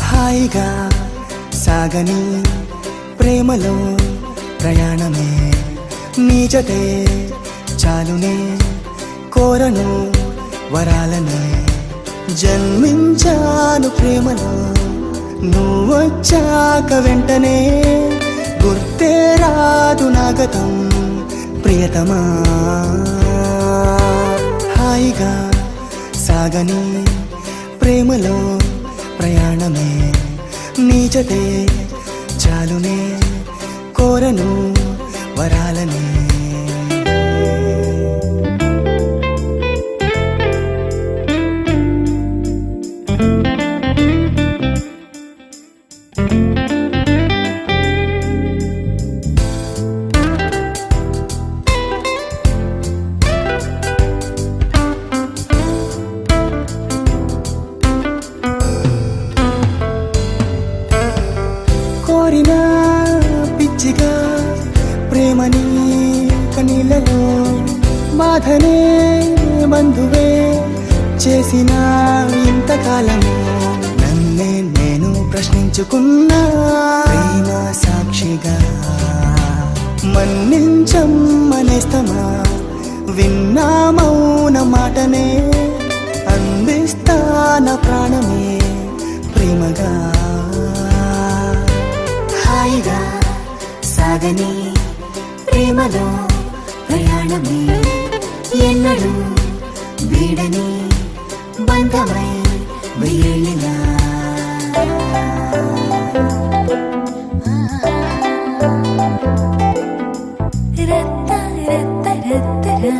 హాయిగా సాగని ప్రేమలో ప్రయాణమే నీ జతే చాలునే కోరను వరాలనే జన్మించాను ప్రేమలో నువ్వొచ్చాక వెంటనే గుర్తే రాదు నా గతం ప్రియతమా హాయిగా సాగని ప్రేమలో ప్రయాణమే నీ జతే చాలునే కోరను వరాలనే కోరినా పిచ్చిగా ప్రేమని కనీళ్ళలో బాధనే బంధువే చేసిన ఇంతకాలము నన్నే నేను ప్రశ్నించుకున్నా ప్రేమ సాక్షిగా మన్నించమ్మనేస్తమా విన్నా మౌన మాటనే అందిస్తాన ప్రాణమే ప్రేమగా హాయిగా సాగని ప్రేమలో ప్రయాణమే ఎన్నడూ వీడని బంధమై వెయ్యేళ్ళినా రత్త రత్త రత్తరా